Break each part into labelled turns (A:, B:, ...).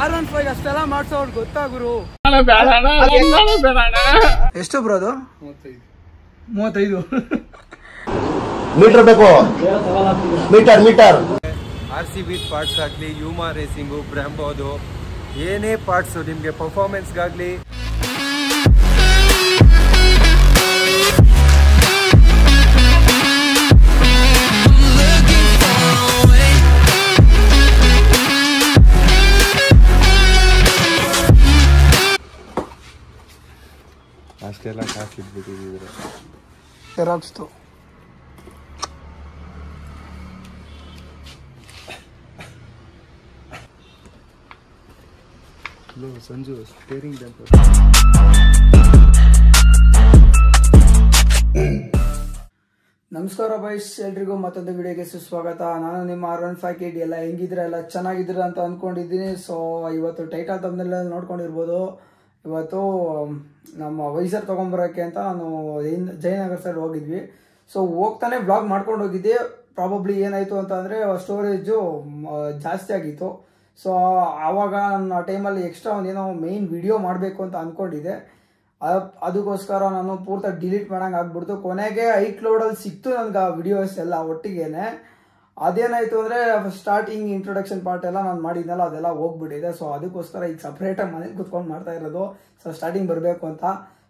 A: R15 ಅಷ್ಟೆಲ್ಲ ಮಾಡ್ಸೋರು ಗೊತ್ತಾ ಗುರು. ಎಷ್ಟು ಬ್ರೋ ಅದು? 35
B: ಮೀಟರ್ ಬೇಕು. ಮೀಟರ್
C: RCB ಪಾರ್ಟ್ಸ್ ಆಗಲಿ, ಯೂಮಾ ರೇಸಿಂಗು, ಬ್ರಾಂಬೋದು, ಏನೇ ಪಾರ್ಟ್ಸು ನಿಮಗೆ ಪರ್ಫಾರ್ಮೆನ್ಸ್ಗಾಗಲಿ ಅಷ್ಟೆಲ್ಲ ಕಾಸು ಇಟ್ಬಿಟ್ಟಿದ್ರೆ
A: ಜೆರಾಕ್ಸ್ದು.
C: Sanju steering damper.
A: ನಮಸ್ಕಾರ ಬಾಯ್ಸ್, ಎಲ್ರಿಗೂ ಮತ್ತೊಂದು ವಿಡಿಯೋಗೆ ಸುಸ್ವಾಗತ. ನಾನು ನಿಮ್ಮ R15 KD. ಎಲ್ಲ ಹೆಂಗಿದ್ರೆ ಎಲ್ಲ ಚೆನ್ನಾಗಿದ್ದೀರ ಅಂತ ಅಂದ್ಕೊಂಡಿದ್ದೀನಿ. ಸೊ ಇವತ್ತು ಟೈಟಲ್ ತಮ್ಮನೆಲ್ಲ ನೋಡ್ಕೊಂಡಿರ್ಬೋದು. ಇವತ್ತು ನಮ್ಮ ವೈಸರ್ ತೊಗೊಂಬರೋಕ್ಕೆ ಅಂತ ನಾನು ಜಯನಗರ ಸೈಡ್ ಹೋಗಿದ್ವಿ. ಸೊ ಹೋಗ್ತಾನೆ ಬ್ಲಾಗ್ ಮಾಡ್ಕೊಂಡು ಹೋಗಿದ್ದೆ. ಪ್ರಾಬಬ್ಲಿ ಏನಾಯಿತು ಅಂತ ಅಂದರೆ ಸ್ಟೋರೇಜು ಜಾಸ್ತಿ ಆಗಿತ್ತು. ಸೊ ಆವಾಗ ನನ್ನ ಟೈಮಲ್ಲಿ ಎಕ್ಸ್ಟ್ರಾ ಒಂದೇನೋ ಮೇಯ್ನ್ ವಿಡಿಯೋ ಮಾಡಬೇಕು ಅಂತ ಅಂದ್ಕೊಂಡಿದ್ದೆ. ಅದಕ್ಕೋಸ್ಕರ ನಾನು ಪೂರ್ತಿ ಡಿಲೀಟ್ ಮಾಡೋಂಗೆ ಆಗ್ಬಿಡ್ತು. ಕೊನೆಗೆ ಐಕ್ಲೌಡಲ್ಲಿ ಸಿಕ್ತು ನನಗೆ ಆ ವಿಡಿಯೋಸ್ ಎಲ್ಲ ಒಟ್ಟಿಗೇನೆ. ಅದೇನಾಯಿತು ಅಂದರೆ ಸ್ಟಾರ್ಟಿಂಗ್ ಇಂಟ್ರೊಡಕ್ಷನ್ ಪಾರ್ಟ್ ಎಲ್ಲ ನಾನು ಮಾಡಿದ್ನಲ್ಲ ಅದೆಲ್ಲ ಹೋಗ್ಬಿಟ್ಟಿದೆ. ಸೊ ಅದಕ್ಕೋಸ್ಕರ ಈಗ ಸಪ್ರೇಟಾಗಿ ಮನೇಲಿ ಕುತ್ಕೊಂಡು ಮಾಡ್ತಾ ಇರೋದು. ಸೊ ಸ್ಟಾರ್ಟಿಂಗ್ ಬರಬೇಕು ಅಂತ.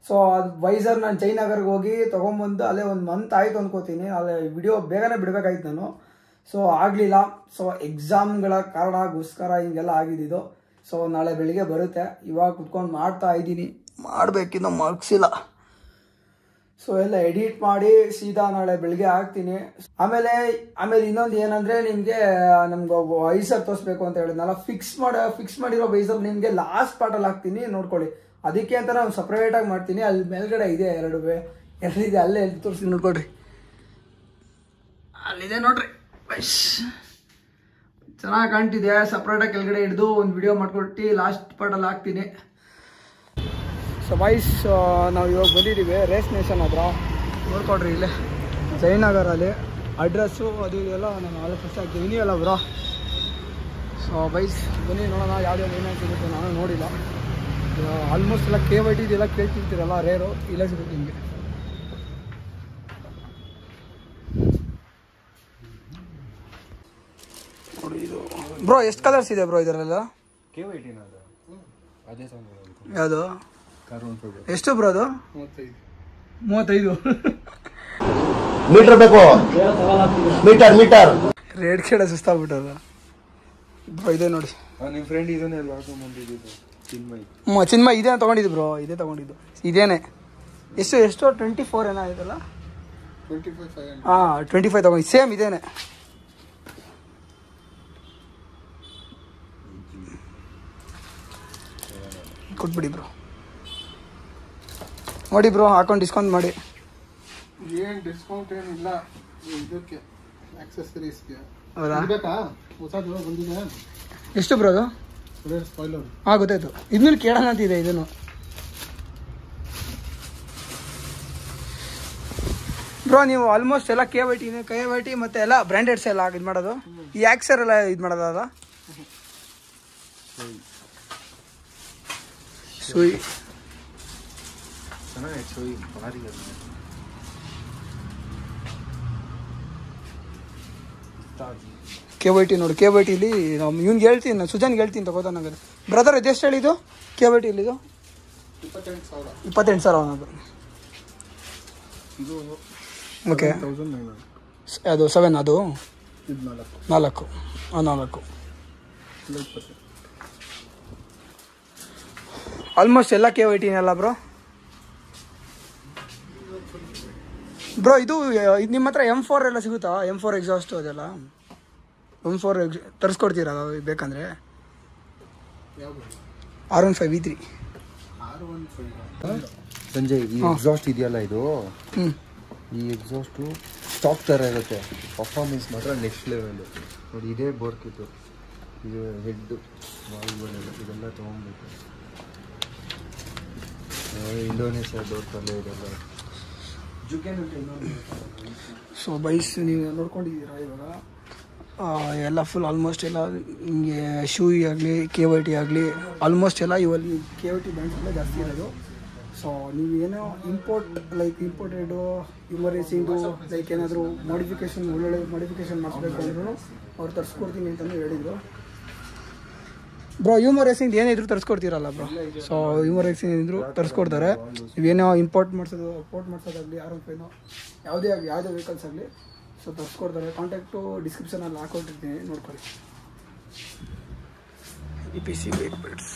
A: ಸೊ ಅದು ವೈಸರ್ ನಾನು ಜಯನಗರ್ಗೆ ಹೋಗಿ ತೊಗೊಂಬಂದು ಅಲ್ಲೇ ಒಂದು ಮಂತ್ ಆಯಿತು ಅನ್ಕೋತೀನಿ. ಅಲ್ಲೇ ವಿಡಿಯೋ ಬೇಗನೆ ಬಿಡಬೇಕಾಯ್ತು ನಾನು. ಸೊ ಆಗಲಿಲ್ಲ. ಸೊ ಎಕ್ಸಾಮ್ಗಳ ಕಾರಣಕ್ಕೋಸ್ಕರ ಹಿಂಗೆಲ್ಲ ಆಗಿದ್ದು. ಸೊ ನಾಳೆ ಬೆಳಿಗ್ಗೆ ಬರುತ್ತೆ. ಇವಾಗ ಕುತ್ಕೊಂಡು ಮಾಡ್ತಾ ಇದ್ದೀನಿ. ಮಾಡಬೇಕಿನ್ನೂ ಮುಗಿಸಿಲ್ಲ. ಸೊ ಎಲ್ಲ ಎಡಿಟ್ ಮಾಡಿ ಸೀದಾ ನಾಳೆ ಬೆಳಿಗ್ಗೆ ಹಾಕ್ತೀನಿ. ಆಮೇಲೆ ಇನ್ನೊಂದು ಏನಂದರೆ ನಿಮಗೆ ನಮ್ಗೆ ವೈಸರ್ ತೋರಿಸ್ಬೇಕು ಅಂತ ಹೇಳಿದ್ನಲ್ಲ, ಫಿಕ್ಸ್ ಮಾಡಿರೋ ವೈಸರ್ ನಿಮಗೆ ಲಾಸ್ಟ್ ಪಾರ್ಟಲ್ಲಿ ಹಾಕ್ತೀನಿ, ನೋಡ್ಕೊಳ್ಳಿ. ಅದಕ್ಕೆ ಅಂತ ನಾನು ಸಪ್ರೇಟಾಗಿ ಮಾಡ್ತೀನಿ. ಅಲ್ಲಿ ಮೇಲ್ಗಡೆ ಇದೆ ಎರಡಿದೆ, ಅಲ್ಲೇ ತೋರಿಸಿ ನೋಡ್ಕೊಳ್ರಿ. ಅಲ್ಲಿದೆ ನೋಡ್ರಿ, ಚೆನ್ನಾಗಿ ಕಾಣ್ತಿದೆ. ಸಪ್ರೇಟಾಗಿ ಕೆಳಗಡೆ ಹಿಡಿದು ಒಂದು ವಿಡಿಯೋ ಮಾಡ್ಕೊಟ್ಟು ಲಾಸ್ಟ್ ಪಾರ್ಟಲ್ಲಿ ಹಾಕ್ತೀನಿ. ಸೊ ಬಾಯ್ಸ್, ನಾವು ಇವಾಗ ಬಂದಿದ್ದೀವಿ ರೇಸ್ ನೇಷನ್ ಹತ್ರ. ನೋಡ್ಕೊಡ್ರಿ ಇಲ್ಲೇ ಜಯನಗರಲ್ಲಿ ಅಡ್ರೆಸ್ಸು ಅದು ಇದೆಲ್ಲ ನಾನು ಆಲ್ ಫಸ್ಟ್ ಹಾಕ್ತೀನಿ. ನೀವೆಲ್ಲ ಬ್ರೋ. ಸೊ ಬೈಸ್ ಬನ್ನಿ ನೋಡೋಣ ಯಾವ್ದು ಏನೇನು ಸಿಗುತ್ತೆ. ನಾನು ನೋಡಿಲ್ಲ. ಆಲ್ಮೋಸ್ಟ್ ಎಲ್ಲ KYT ಇದೆಲ್ಲ ಕೇಳ್ತಿರ್ತೀರಲ್ಲ, ರೇರು ಇಲ್ಲೇ ಸಿಗುತ್ತೆ ನಿಮಗೆ. ನೋಡಿ ಇದು ಬ್ರೋ, ಎಷ್ಟು ಕಲರ್ಸ್ ಇದೆ ಬ್ರೋ ಇದರಲ್ಲ? ಯಾವುದು? ಎಷ್ಟು ಬ್ರೋ ಅದು? 35
B: ಮೀಟರ್ ಬೇಕು. ಮೀಟರ್
A: ರೇಟ್ ಕೇಳ ಸುಸ್ತಾಗ್ಬಿಟ್ಟಲ್ಲ ಬ್ರೋ. ಇದೆ ನೋಡಿ,
C: ನಿಮ್ಮ ಫ್ರೆಂಡ್ ಇದನ್ನೇ
A: ಚಿನ್ಮಯ್ ಇದೇ ತೊಗೊಂಡಿದ್ದು ಬ್ರೋ. ಇದೇ ತೊಗೊಂಡಿದ್ದು ಇದೇನೆ. ಎಷ್ಟು 24 ಏನೋ ಇದಲ್ಲ? 25 ತೊಗೊಂಡು ಸೇಮ್ ಇದೇನೆ. ಕೊಟ್ಬಿಡಿ ಬ್ರೋ. ನೋಡಿ ಬ್ರೋ, ಹಾಕೊಂಡು ಡಿಸ್ಕೌಂಟ್ ಮಾಡಿ.
D: ಏನು ಡಿಸ್ಕೌಂಟ್ ಏನಿಲ್ಲ ಇದಕ್ಕೆ, ಆಕ್ಸೆಸರೀಸ್ಗೆ.
A: ಹೌದಾ?
D: ಹೊಸದು ಬಂದಿದೆ.
A: ಎಷ್ಟು ಬ್ರೋ ಅದು?
D: ಸ್ಪಾಯ್ಲರ್.
A: ಹಾಂ ಗೊತ್ತಾಯ್ತು. ಇದನ್ನು ಕೇಳೋಣ ಅಂತಿದೆ. ಇದನ್ನು ಬ್ರೋ ನೀವು ಆಲ್ಮೋಸ್ಟ್ ಎಲ್ಲ KYT ಮತ್ತು ಎಲ್ಲ ಬ್ರ್ಯಾಂಡೆಡ್ಸ್ ಎಲ್ಲ ಇದು ಮಾಡೋದು. ಈ ಆಕ್ಸರ್ ಎಲ್ಲ ಇದು ಮಾಡೋದು ಅದ? ಸುಯ್
C: ಭಾರಿ
A: KYT ನೋಡಿ. KYTಲಿ ನಾವು ಇವ್ನಿಗೆ ಹೇಳ್ತೀನಿ, ನಾನು ಸುಜಾನ್ಗೆ ಹೇಳ್ತೀನಿ ತಗೋತಾ ನಂಗೆ. ಬ್ರದರ್ ಇದೆಷ್ಟು ಹೇಳಿದ್ದು KYT ಇಲ್ಲಿದು? 28,000 ಅನ್ನೋದು. ಓಕೆ, ಅದು 7, ಅದು 4. ಆಲ್ಮೋಸ್ಟ್ ಎಲ್ಲ KYTನೆಲ್ಲ ಬ್ರೋ. ಇದು ನಿಮ್ಮ ಹತ್ರ M4 ಎಲ್ಲ ಸಿಗುತ್ತಾ? M4 ಎಕ್ಸಾಸ್ಟು ಅದೆಲ್ಲ M4 ತರಿಸ್ಕೊಡ್ತೀರಾ ಬೇಕಂದರೆ? R15 V3
C: ಸಂಜಯ್, ಈ ಎಕ್ಸಾಸ್ಟ್ ಇದೆಯಲ್ಲ ಇದು, ಈ ಎಕ್ಸಾಸ್ಟು ಸ್ಟಾಕ್ ಥರ ಇರುತ್ತೆ. ಪರ್ಫಾರ್ಮೆನ್ಸ್ ಮಾತ್ರ ನೆಕ್ಸ್ಟ್ ಲೆವೆಲ್. ನೋಡಿ ಇದೇ ಬೋರ್ಕಿತ್ತು, ಇದು ಹೆಡ್ಡು ವಾಲ್ಗಳೆಲ್ಲ ಇದೆಲ್ಲ ತೊಗೊಬೇಕು. ಇಂಡೋನೇಷ್ಯಾ ಡೋರ್ಕಲ್ಲೇ ಇದೆಲ್ಲ.
A: ಸೊ ಬೈಸ್ ನೀವು ನೋಡ್ಕೊಂಡಿದ್ದೀರಾ ಇವಾಗ? ಎಲ್ಲ ಫುಲ್ ಆಲ್ಮೋಸ್ಟ್ ಎಲ್ಲ ಹಿಂಗೆ ಶೂ ಆಗಲಿ KYT ಆಗಲಿ ಆಲ್ಮೋಸ್ಟ್ ಎಲ್ಲ ಇವಲ್ಲಿ KYT ಬ್ರ್ಯಾಂಡ್ಸ್ ಎಲ್ಲ ಜಾಸ್ತಿ ಇರೋದು. ಸೊ ನೀವೇನೋ ಇಂಪೋರ್ಟೆಡು ರೇಸಿಂಗು ಲೈಕ್ ಏನಾದರೂ ಮಾಡಿಫಿಕೇಷನ್ ಒಳ್ಳೊಳ್ಳೆ ಮಾಡಿಫಿಕೇಷನ್ ಮಾಡಿಸ್ಬೇಕು ಅಂದ್ರೂ ಅವ್ರು ತರಿಸ್ಕೊಡ್ತೀನಿ ಅಂತಲೂ ಹೇಳಿದರು. ಬ್ರೋ ರೇಸಿಂಗ್ ಏನಿದ್ರು ತರಿಸ್ಕೊಡ್ತೀರಲ್ಲ ಬ್ರೋ. ಸೊ ರೇಸಿಂಗ್ ಏನಿದ್ರು ತರಿಸ್ಕೊಡ್ತಾರೆ. ನೀವೇನೋ ಪೋರ್ಟ್ ಮಾಡಿಸೋದಾಗಲಿ R15 ಯಾವುದೇ ಆಗಲಿ ಯಾವುದೇ ವೆಹಿಕಲ್ಸ್ ಆಗಲಿ ಸೊ ತರಿಸ್ಕೊಡ್ತಾರೆ. ಕಾಂಟ್ಯಾಕ್ಟು ಡಿಸ್ಕ್ರಿಪ್ಷನಲ್ಲಿ ಹಾಕೊಟ್ಟಿರ್ತೀನಿ, ನೋಡ್ಕೊಳ್ಳಿ. EPC brake pads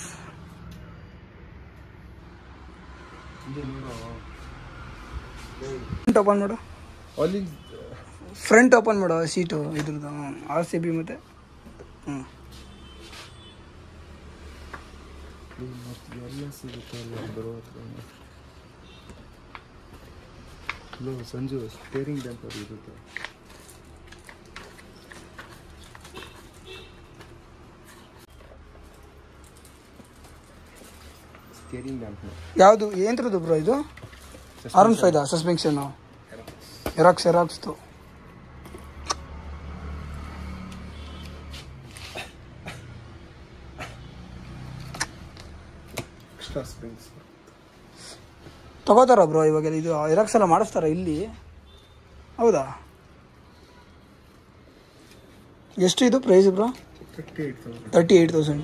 A: front open ಮಾಡು, ಫ್ರಂಟ್ ಓಪನ್ ಮಾಡು ಸೀಟು ಇದ್ರದ್ದು RCB ಮತ್ತು
C: ಸಂಜು ಸ್ಟೇರಿಂಗ್ ಡ್ಯಾಂಪರ್ ಇರುತ್ತೆ. ಸ್ಟೇರಿಂಗ್ ಡ್ಯಾಂಪರ್
A: ಯಾವುದು ಏನತ್ರದ್ದು ಬ್ರೋ ಇದು? R15 ಸಸ್ಪೆನ್ಷನ್ನು ಎರಾಕ್ಸ್ದು.
D: ಎಕ್ಸ್ಟ್ರಾ ಸ್ಪ್ರಿಂಗ್ಸ್
A: ತಗೋತಾರ ಬ್ರೋ ಇವಾಗ? ಇದು ಎರಾಕ್ಸ್ ಎಲ್ಲ ಮಾಡಿಸ್ತಾರ ಇಲ್ಲಿ? ಹೌದಾ? ಎಷ್ಟು ಇದು ಪ್ರೈಸ್ ಬ್ರೋ? 38,000.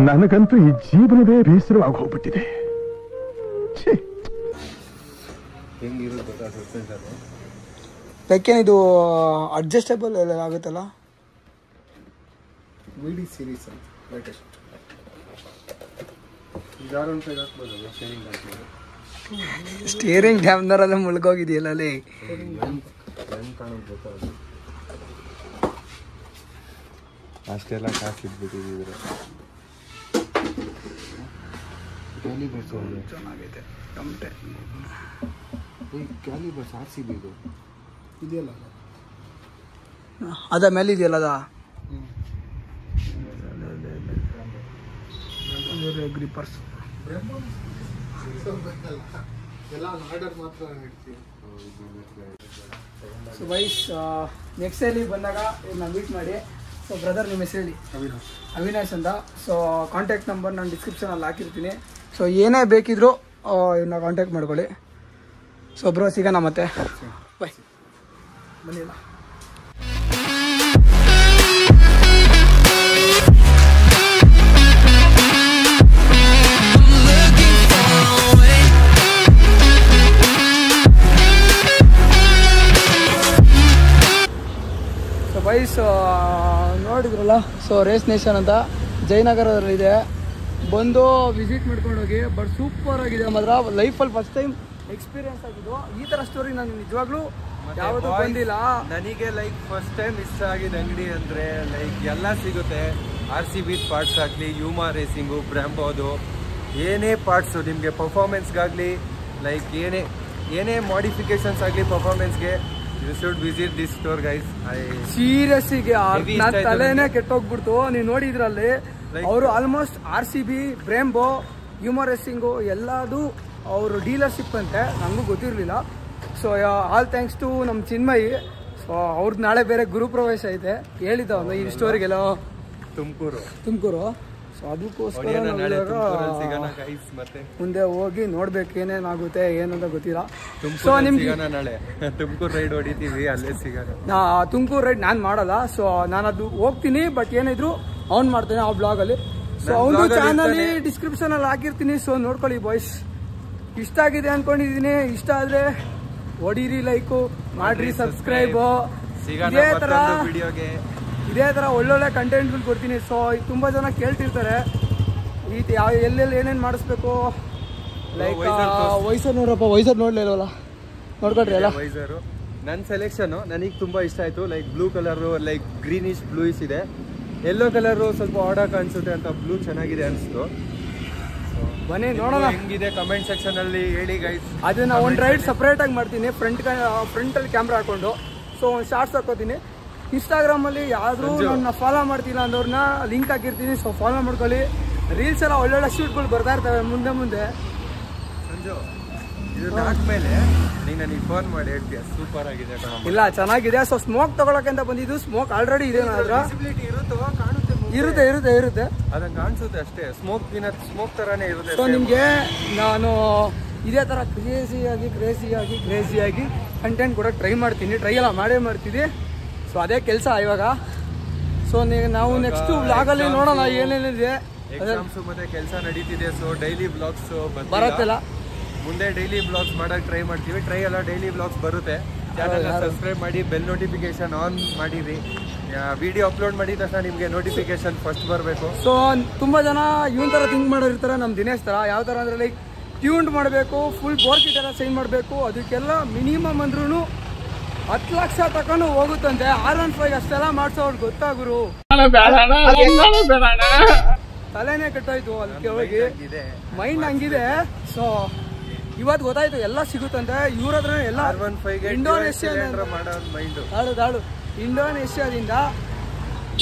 E: ನನಗಂತೂ ಈ ಜೀವನವೇ ಬೇಸರವಾಗಿ ಹೋಗ್ಬಿಟ್ಟಿದೆ.
C: ಹೆಂಗಿರೋದು ಗೊತ್ತಾ ಸಸ್ಪೆನ್ಷನ್?
A: ಯಾಕೇನು ಅಡ್ಜಸ್ಟೇಬಲ್ ಎಲ್ಲ ಆಗುತ್ತಲ್ಲ?
D: VD ಸೀರೀಸ್ ಅಂತ ಲೇಟೆಸ್ಟ್.
A: ಸ್ಟೇರಿಂಗ್ ಡ್ಯಾಮ್ನರೆಲ್ಲ ಮುಳುಗೋಗಿದೆಯಲ್ಲ ಅಲ್ಲಿ.
C: ಅಷ್ಟೆಲ್ಲ ಕಾಸು ಇಟ್ಬಿಟ್ಟಿದ್ರೆ
A: ಚೆನ್ನಾಗೈತೆ ಟಮಟೆ.
C: ಕ್ಯಾಲಿಬರ್ಸ್ RCB ಇದು
D: ಇದೆಯಲ್ಲ
A: ಅದ ಮೇಲೆ ಇದೆಯಲ್ಲ ಅದ ಗ್ರಿಪ್ಪರ್ಸ್
D: ಎಲ್ಲ ಆರ್ಡರ್ ಮಾತ್ರ ಇಡ್ತೀವಿ.
A: ಸೊ ವೈಸ್ ನೆಕ್ಸ್ಟ್ ಅಲ್ಲಿ ಬಂದಾಗ ಇವ್ರನ್ನ ಮೀಟ್ ಮಾಡಿ. ಸೊ ಬ್ರದರ್ ನಿಮ್ಮ ಹೆಸರು ಹೇಳಿ? ಅವಿನಾಶ್ ಅಂತ. ಸೊ ಕಾಂಟ್ಯಾಕ್ಟ್ ನಂಬರ್ ನಾನು ಡಿಸ್ಕ್ರಿಪ್ಷನಲ್ಲಿ ಹಾಕಿರ್ತೀನಿ. ಸೊ ಏನೇ ಬೇಕಿದ್ರು ಇವ್ರನ್ನ ಕಾಂಟ್ಯಾಕ್ಟ್ ಮಾಡ್ಕೊಳ್ಳಿ. ಸೊ ಬ್ರೋ ಸಿಗೋಣ ಮತ್ತೆ, ಬಾಯ್. ಬನ್ನಿಲ್ಲ ವೈಸ್ ನೋಡಿದ್ರಲ್ಲ. ಸೊ ರೇಸ್ ನೇಷನ್ ಅಂತ ಜಯನಗರದಲ್ಲಿದೆ, ಬಂದು ವಿಸಿಟ್ ಮಾಡ್ಕೊಂಡು ಹೋಗಿ. ಬಟ್ ಸೂಪರ್ ಆಗಿದೆ ಮಾತ್ರ, ಲೈಫಲ್ಲಿ ಫಸ್ಟ್ ಟೈಮ್ ಎಕ್ಸ್ಪೀರಿಯನ್ಸ್ ಆಗಿದ್ದು. ಈ ಥರ ಸ್ಟೋರಿ ನಾನು ನಿಜವಾಗ್ಲೂ ಯಾವತ್ತೂ ಬಂದಿಲ್ಲ.
C: ನನಗೆ ಫಸ್ಟ್ ಟೈಮ್ ಇಷ್ಟ ಆಗಿದೆ ಅಂಗಡಿ ಅಂದರೆ ಎಲ್ಲ ಸಿಗುತ್ತೆ. RCB ಪಾರ್ಟ್ಸ್ ಆಗಲಿ, ಯೂಮಾ ರೇಸಿಂಗು, ಬ್ರ್ಯಾಂಬೋದು, ಏನೇ ಪಾರ್ಟ್ಸು ನಿಮಗೆ ಪರ್ಫಾರ್ಮೆನ್ಸ್ಗಾಗಲಿ ಏನೇ ಮಾಡಿಫಿಕೇಶನ್ಸ್ ಆಗಲಿ ಪರ್ಫಾರ್ಮೆನ್ಸ್ಗೆ, you should visit this store guys.
A: ಸೀರಿಯಸ್ಸಿಗೆ ನನ್ನ ತಲೆನೇ ಕೆಟ್ಟೋಗ್ಬಿಡ್ತು. ನೀವು ನೋಡಿದ್ರಲ್ಲಿ ಅವರು almost RCB, Brembo, Yuma racing ಎಲ್ಲದು ಅವರು ಡೀಲರ್ಶಿಪ್ ಅಂತೆ, ನನಗೂ ಗೊತ್ತಿರಲಿಲ್ಲ. ಸೊ ಆಲ್ ಥ್ಯಾಂಕ್ಸ್ ಟು ನಮ್ಮ ಚಿನ್ಮಯಿ. ಸೊ ಅವ್ರದ್ದು ನಾಳೆ ಬೇರೆ ಗುರುಪ್ರವೇಶ ಐತೆ, ಹೇಳಿದ್ದ ಒಂದು ಈ ಸ್ಟೋರಿಗೆಲ್ಲ ತುಮಕೂರು. ಸೊ ಅದಕ್ಕೋಸ್ಕರ ಮುಂದೆ ಹೋಗಿ ನೋಡ್ಬೇಕು ಏನೇನಾಗುತ್ತೆ ಏನಂತ ಗೊತ್ತಿಲ್ಲ. ಸೊ ನಿಮ್ಗೆ
C: ನಾಳೆ ತುಮಕೂರು ರೈಡ್ ಹೊಡಿತೀವಿ, ಅಲ್ಲೇ ಸಿಗೋಣ.
A: ತುಮಕೂರು ರೈಡ್ ನಾನು ಮಾಡಲ್ಲ. ಸೊ ನಾನು ಅದು ಹೋಗ್ತೀನಿ, ಬಟ್ ಏನಿದ್ರು ಅವ್ನು ಮಾಡ್ತೇನೆ ಆ ಬ್ಲಾಗಲ್ಲಿ. ಸೊ ಅವನು ಚಾನಲ್ ಡಿಸ್ಕ್ರಿಪ್ಷನ್ ಅಲ್ಲಿ ಹಾಕಿರ್ತೀನಿ. ಸೊ ನೋಡ್ಕೊಳ್ಳಿ ಬಾಯ್ಸ್. ಇಷ್ಟ ಆಗಿದೆ ಅನ್ಕೊಂಡಿದೀನಿ. ಇಷ್ಟ ಆದ್ರೆ ಹೊಡೀರಿ, ಲೈಕು ಮಾಡ್ರಿ, ಸಬ್ಸ್ಕ್ರೈಬ್. ಇದೇ ತರ ಒಳ್ಳೊಳ್ಳೆ ಕಂಟೆಂಟ್ಗಳು ಕೊಡ್ತೀನಿ. ಸೊ ತುಂಬಾ ಜನ ಕೇಳ್ತಿರ್ತಾರೆ ಎಲ್ಲೆಲ್ಲಿ ಏನೇನು ಮಾಡಿಸ್ಬೇಕು. ಲೈಕ್ ವೈಸರ್ ನೋಡ್ರಪ್ಪ, ವೈಸರ್ ನೋಡ್ಲಿಲ್ವಲ್ಲ, ನೋಡ್ಕೊಳ್ರಿ ಅಲ್ಲ.
C: ವೈಸರು ನನ್ನ ಸೆಲೆಕ್ಷನ್ ನನಗೆ ತುಂಬಾ ಇಷ್ಟ ಆಯ್ತು. ಬ್ಲೂ ಕಲರು, ಗ್ರೀನಿಶ್ ಬ್ಲೂಯಿಶ್ ಇದೆ. ಯೆಲ್ಲೋ ಕಲರು ಸ್ವಲ್ಪ ಆಡಾಗಿ ಕಾಣಿಸುತ್ತೆ ಅಂತ ಬ್ಲೂ ಚೆನ್ನಾಗಿದೆ ಅನಿಸ್ತು.
A: ಬನ್ನಿ ನೋಡೋಣ
C: ಹೆಂಗಿದೆ ಕಮೆಂಟ್ ಸೆಕ್ಷನ್ ಅಲ್ಲಿ ಹೇಳಿ ಗೈಸ್.
A: ಅದನ್ನ ಒಂದು ರೈಡ್ ಸಪ್ರೇಟ್ ಆಗಿ ಮಾಡ್ತೀನಿ, ಫ್ರಂಟಲ್ಲಿ ಕ್ಯಾಮ್ರಾ ಹಾಕೊಂಡು. ಸೊ ಒಂದು ಶಾರ್ಟ್ಸ್ ಹಾಕೋತೀನಿ. ಇನ್ಸ್ಟಾಗ್ರಾಮಲ್ಲಿ ಯಾರು ನನ್ನ ಫಾಲೋ ಮಾಡ್ತಿಲ್ಲ ಅಂದವ್ರನ್ನ ಲಿಂಕ್ ಹಾಕಿರ್ತೀನಿ. ಸೊ ಫಾಲೋ ಮಾಡ್ಕೊಳ್ಳಿ. ರೀಲ್ಸ್ ಎಲ್ಲ ಒಳ್ಳೊಳ್ಳೆ ಶೂಟ್ಗಳು ಬರ್ತಾ ಇರ್ತವೆ ಮುಂದೆ.
C: ಸಂಜು ಇದನ್ನ ಹಾಕ್ಮೇಲೆ ನೀನು ನನಗೆ ಫೋನ್ ಮಾಡಿ ಹೇಳ್ತೀಯ ಸೂಪರ್ ಆಗಿದೆ ಕಣ.
A: ಇಲ್ಲ ಚೆನ್ನಾಗಿದೆ. ಸೊ ಸ್ಮೋಕ್ ತಗೊಳಕ್ಕೆ ಬಂದಿದ್ದು. ಸ್ಮೋಕ್ ಆಲ್ರೆಡಿ ಇದೆ ನನ್ನ ಹತ್ರ.
C: ಇರುತ್ತೋ ಕಾಣುತ್ತೆ,
A: ಇರುತ್ತೆ ಇರುತ್ತೆ ಇರುತ್ತೆ
C: ಅದಂಗೆ ಕಾಣಿಸುತ್ತೆ ಅಷ್ಟೇ. ಸ್ಮೋಕ್ ತರಾನೇ ಇರುತ್ತೆ.
A: ಸೊ ನಿಮಗೆ ನಾನು ಇದೇ ಥರ ಕ್ರೇಜಿಯಾಗಿ ಕಂಟೆಂಟ್ ಕೂಡ ಟ್ರೈ ಮಾಡ್ತೀನಿ. ಟ್ರೈ ಎಲ್ಲ ಮಾಡೇ ಮಾಡ್ತೀನಿ. ಸೊ ಅದೇ ಕೆಲಸ ಇವಾಗ. ಸೊ ನಾವು ನೆಕ್ಸ್ಟ್ ವ್ಲಾಗಲ್ಲಿ ನೋಡೋಣ ಏನೇನಿದೆ.
C: ಎಕ್ಸಾಮ್ಸ್ ಮತ್ತೆ ಕೆಲಸ ನಡೀತಿದೆ. ಸೊ ಡೈಲಿ ಬ್ಲಾಗ್ಸ್
A: ಬರತ್ತಲ್ಲ,
C: ಮುಂದೆ ಡೈಲಿ ಬ್ಲಾಗ್ಸ್ ಮಾಡಕ್ಕೆ ಟ್ರೈ ಮಾಡ್ತೀವಿ. ಟ್ರೈ ಎಲ್ಲ ಡೈಲಿ ಬ್ಲಾಗ್ಸ್ ಬರುತ್ತೆ. ಚಾನಲ್ ಸಬ್ಸ್ಕ್ರೈಬ್ ಮಾಡಿ, ಬೆಲ್ ನೋಟಿಫಿಕೇಶನ್ ಆನ್ ಮಾಡಿರಿ. ವಿಡಿಯೋ ಅಪ್ಲೋಡ್ ಮಾಡಿದ ತಕ್ಷಣ ನಿಮಗೆ ನೋಟಿಫಿಕೇಶನ್ ಫಸ್ಟ್ ಬರಬೇಕು.
A: ಸೊ ತುಂಬ ಜನ ಇವನ್ ಥರ ಥಿಂಕ್ ಮಾಡೋರಿರ್ತಾರೆ ನಮ್ಮ ದಿನೇಶ್ ಥರ. ಯಾವ ಥರ ಅಂದರೆ ಲೈಕ್ ಟ್ಯೂನ್ಡ್ ಮಾಡಬೇಕು, ಫುಲ್ ಬೋರ್ ಕಿಟ್ ಎಲ್ಲ ಚೇಂಜ್ ಮಾಡಬೇಕು. ಅದಕ್ಕೆಲ್ಲ ಮಿನಿಮಮ್ ಅಂದ್ರೂ 10 ಲಕ್ಷ ತಕೊಂಡು ಹೋಗುತ್ತಂತೆ. R15 ಅಷ್ಟೆಲ್ಲ ಮಾಡ್ಸೋರು ಗೊತ್ತಾಗುರು. ತಲೆನೇ ಕೆಟ್ಟೋಯ್ತು ಅದಕ್ಕೆ ಹೋಗಿ. ಮೈಂಡ್ ಹಂಗಿದೆ. ಸೊ ಇವತ್ತು ಗೊತ್ತಾಯ್ತು ಎಲ್ಲ ಸಿಗುತ್ತಂತೆ ಇವ್ರ ಹತ್ರ ಎಲ್ಲ. ಇಂಡೋನೇಷ್ಯಾದಿಂದ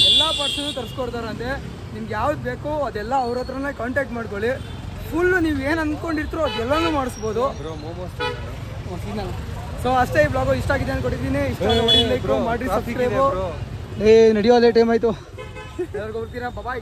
A: ಎಲ್ಲ ಪಾರ್ಟ್ಸನ್ನು ತರಿಸ್ಕೊಡ್ತಾರಂತೆ. ನಿಮ್ಗೆ ಯಾವ್ದು ಬೇಕೋ ಅದೆಲ್ಲ ಅವ್ರ ಹತ್ರನೇ ಕಾಂಟ್ಯಾಕ್ಟ್ ಮಾಡ್ಕೊಳ್ಳಿ. ಫುಲ್ ನೀವು ಏನು ಅಂದ್ಕೊಂಡಿರ್ತೀರೋ ಅದೆಲ್ಲನೂ ಮಾಡಿಸ್ಬೋದು. ಸೊ ಅಷ್ಟೇ. ಈ ಬ್ಲಾಗು ಇಷ್ಟ ಆಗಿದೆ ಅನ್ಕೊಂಡಿದ್ದೀನಿ. ಇಷ್ಟ ಮಾಡಿ ಲೈಕ್ ಮಾಡಿ, ಸಬ್ಸ್ಕ್ರೈಬ್. ನಡೆಯೋದೇ ಟೈಮ್ ಆಯಿತು. ಎಲ್ಲರಿಗೂ ಬರ್ತೀರಾ. ಬಾಯ್.